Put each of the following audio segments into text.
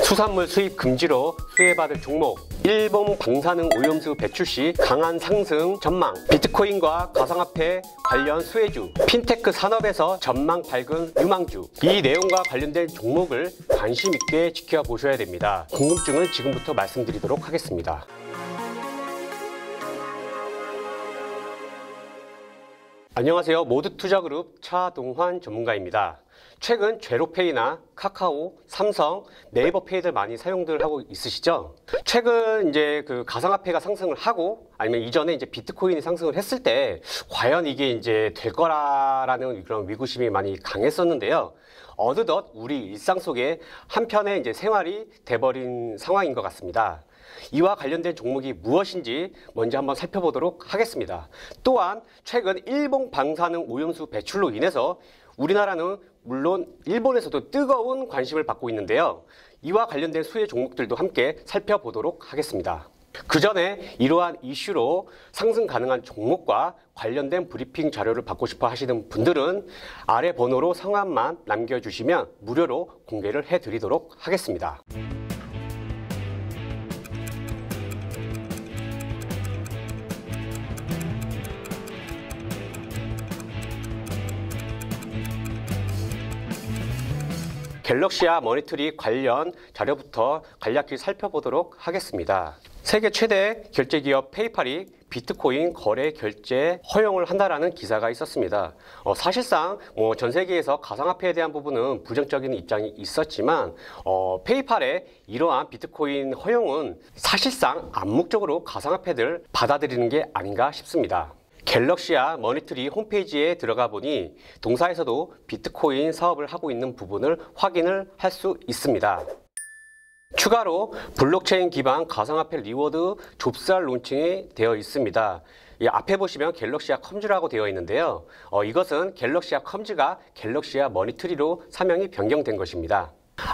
수산물 수입 금지로 수혜받을 종목, 일본 방사능 오염수 배출 시 강한 상승 전망, 비트코인과 가상화폐 관련 수혜주, 핀테크 산업에서 전망 밝은 유망주, 이 내용과 관련된 종목을 관심 있게 지켜보셔야 됩니다. 궁금증을 지금부터 말씀드리도록 하겠습니다. 안녕하세요. 모두투자그룹 차동환 전문가입니다. 최근 제로페이나 카카오, 삼성, 네이버페이들 많이 사용들 하고 있으시죠? 최근 이제 그 가상화폐가 상승을 하고 아니면 이전에 이제 비트코인이 상승을 했을 때 과연 이게 이제 될 거라라는 그런 의구심이 많이 강했었는데요. 어느덧 우리 일상 속에 한편의 이제 생활이 돼버린 상황인 것 같습니다. 이와 관련된 종목이 무엇인지 먼저 한번 살펴보도록 하겠습니다. 또한 최근 일본 방사능 오염수 배출로 인해서 우리나라는 물론 일본에서도 뜨거운 관심을 받고 있는데요. 이와 관련된 수혜 종목들도 함께 살펴보도록 하겠습니다. 그 전에 이러한 이슈로 상승 가능한 종목과 관련된 브리핑 자료를 받고 싶어 하시는 분들은 아래 번호로 성함만 남겨주시면 무료로 공개를 해드리도록 하겠습니다. 갤럭시와 머니터리 관련 자료부터 간략히 살펴보도록 하겠습니다. 세계 최대 결제기업 페이팔이 비트코인 거래 결제 허용을 한다라는 기사가 있었습니다. 사실상 전 세계에서 가상화폐에 대한 부분은 부정적인 입장이 있었지만 페이팔의 이러한 비트코인 허용은 사실상 암묵적으로 가상화폐를 받아들이는 게 아닌가 싶습니다. 갤럭시와 머니터리 홈페이지에 들어가 보니 동사에서도 비트코인 사업을 하고 있는 부분을 확인을 할 수 있습니다. 추가로 블록체인 기반 가상화폐 리워드 좁쌀 론칭이 되어 있습니다. 이 앞에 보시면 갤럭시와 컴즈라고 되어 있는데요. 이것은 갤럭시와 컴즈가 갤럭시와 머니터리로 사명이 변경된 것입니다.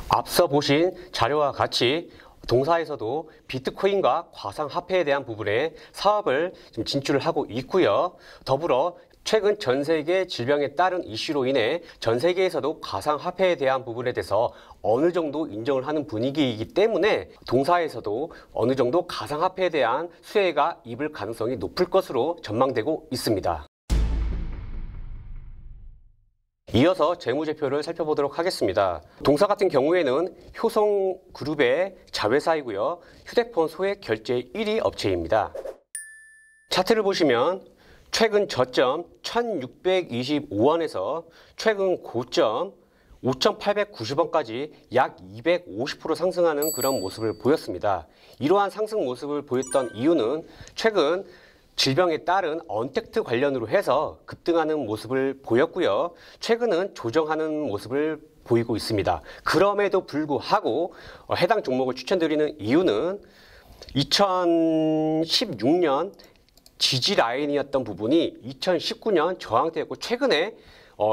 앞서 보신 자료와 같이 동사에서도 비트코인과 가상화폐에 대한 부분에 사업을 지금 진출을 하고 있고요. 더불어 최근 전 세계 질병에 따른 이슈로 인해 전 세계에서도 가상화폐에 대한 부분에 대해서 어느 정도 인정을 하는 분위기이기 때문에 동사에서도 어느 정도 가상화폐에 대한 수혜가 입을 가능성이 높을 것으로 전망되고 있습니다. 이어서 재무제표를 살펴보도록 하겠습니다. 동사 같은 경우에는 효성그룹의 자회사이고요. 휴대폰 소액 결제 1위 업체입니다. 차트를 보시면 최근 저점 1625원에서 최근 고점 5890원까지 약 250% 상승하는 그런 모습을 보였습니다. 이러한 상승 모습을 보였던 이유는 최근 질병에 따른 언택트 관련으로 해서 급등하는 모습을 보였고요. 최근은 조정하는 모습을 보이고 있습니다. 그럼에도 불구하고 해당 종목을 추천드리는 이유는 2016년 지지 라인이었던 부분이 2019년 저항대였고 최근에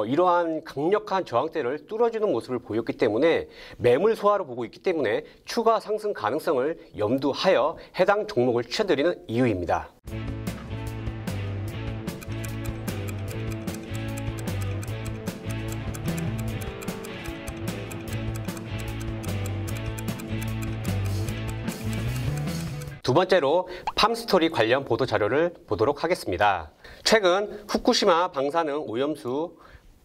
이러한 강력한 저항대를 뚫어주는 모습을 보였기 때문에 매물 소화로 보고 있기 때문에 추가 상승 가능성을 염두하여 해당 종목을 추천드리는 이유입니다. 두 번째로 팜스토리 관련 보도 자료를 보도록 하겠습니다. 최근 후쿠시마 방사능 오염수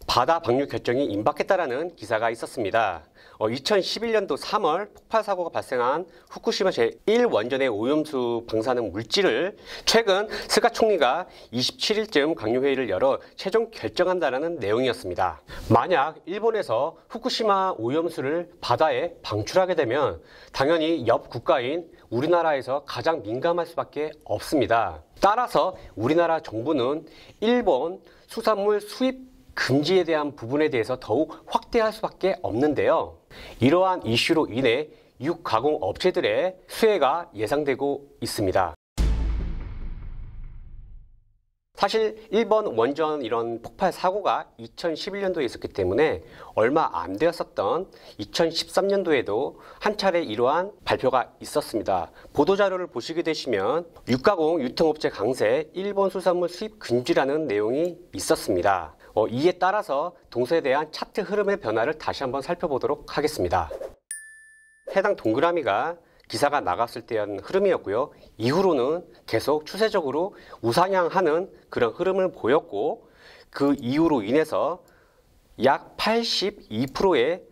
바다 방류 결정이 임박했다라는 기사가 있었습니다. 2011년도 3월 폭발 사고가 발생한 후쿠시마 제1원전의 오염수 방사능 물질을 최근 스가 총리가 27일쯤 강요회의를 열어 최종 결정한다는 내용이었습니다. 만약 일본에서 후쿠시마 오염수를 바다에 방출하게 되면 당연히 옆 국가인 우리나라에서 가장 민감할 수밖에 없습니다. 따라서 우리나라 정부는 일본 수산물 수입 금지에 대한 부분에 대해서 더욱 확대할 수밖에 없는데요. 이러한 이슈로 인해 육가공 업체들의 수혜가 예상되고 있습니다. 사실 일본 원전 이런 폭발 사고가 2011년도에 있었기 때문에 얼마 안 되었었던 2013년도에도 한 차례 이러한 발표가 있었습니다. 보도자료를 보시게 되시면 육가공 유통업체 강세 일본 수산물 수입 금지라는 내용이 있었습니다. 이에 따라서 동사에 대한 차트 흐름의 변화를 다시 한번 살펴보도록 하겠습니다. 해당 동그라미가 기사가 나갔을 때의 흐름이었고요. 이후로는 계속 추세적으로 우상향하는 그런 흐름을 보였고, 그 이후로 인해서 약 82%의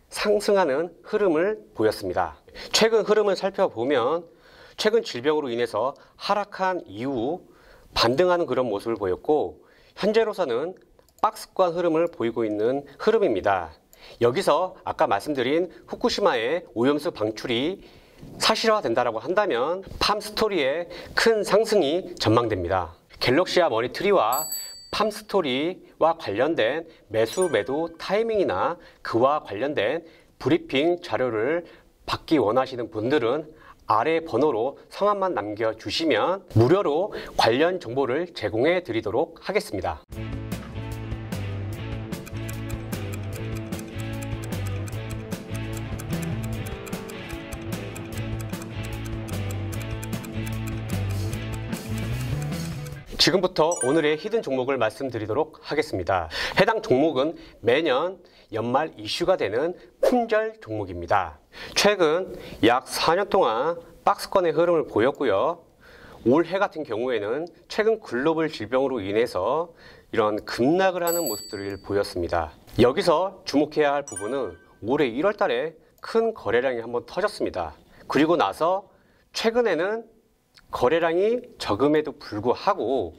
상승하는 흐름을 보였습니다. 최근 흐름을 살펴보면 최근 질병으로 인해서 하락한 이후 반등하는 그런 모습을 보였고, 현재로서는 박스권 흐름을 보이고 있는 흐름입니다. 여기서 아까 말씀드린 후쿠시마의 오염수 방출이 사실화된다고 한다면 팜스토리의 큰 상승이 전망됩니다. 갤럭시아 머니트리와 팜스토리와 관련된 매수 매도 타이밍이나 그와 관련된 브리핑 자료를 받기 원하시는 분들은 아래 번호로 성함만 남겨주시면 무료로 관련 정보를 제공해 드리도록 하겠습니다. 지금부터 오늘의 히든 종목을 말씀드리도록 하겠습니다. 해당 종목은 매년 연말 이슈가 되는 품절 종목입니다. 최근 약 4년 동안 박스권의 흐름을 보였고요. 올해 같은 경우에는 최근 글로벌 질병으로 인해서 이런 급락을 하는 모습들을 보였습니다. 여기서 주목해야 할 부분은 올해 1월 달에 큰 거래량이 한번 터졌습니다. 그리고 나서 최근에는 거래량이 적음에도 불구하고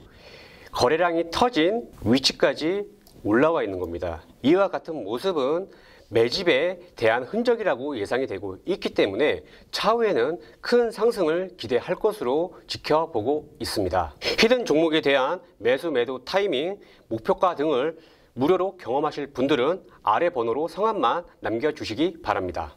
거래량이 터진 위치까지 올라와 있는 겁니다. 이와 같은 모습은 매집에 대한 흔적이라고 예상이 되고 있기 때문에 차후에는 큰 상승을 기대할 것으로 지켜보고 있습니다. 히든 종목에 대한 매수 매도 타이밍, 목표가 등을 무료로 경험하실 분들은 아래 번호로 성함만 남겨주시기 바랍니다.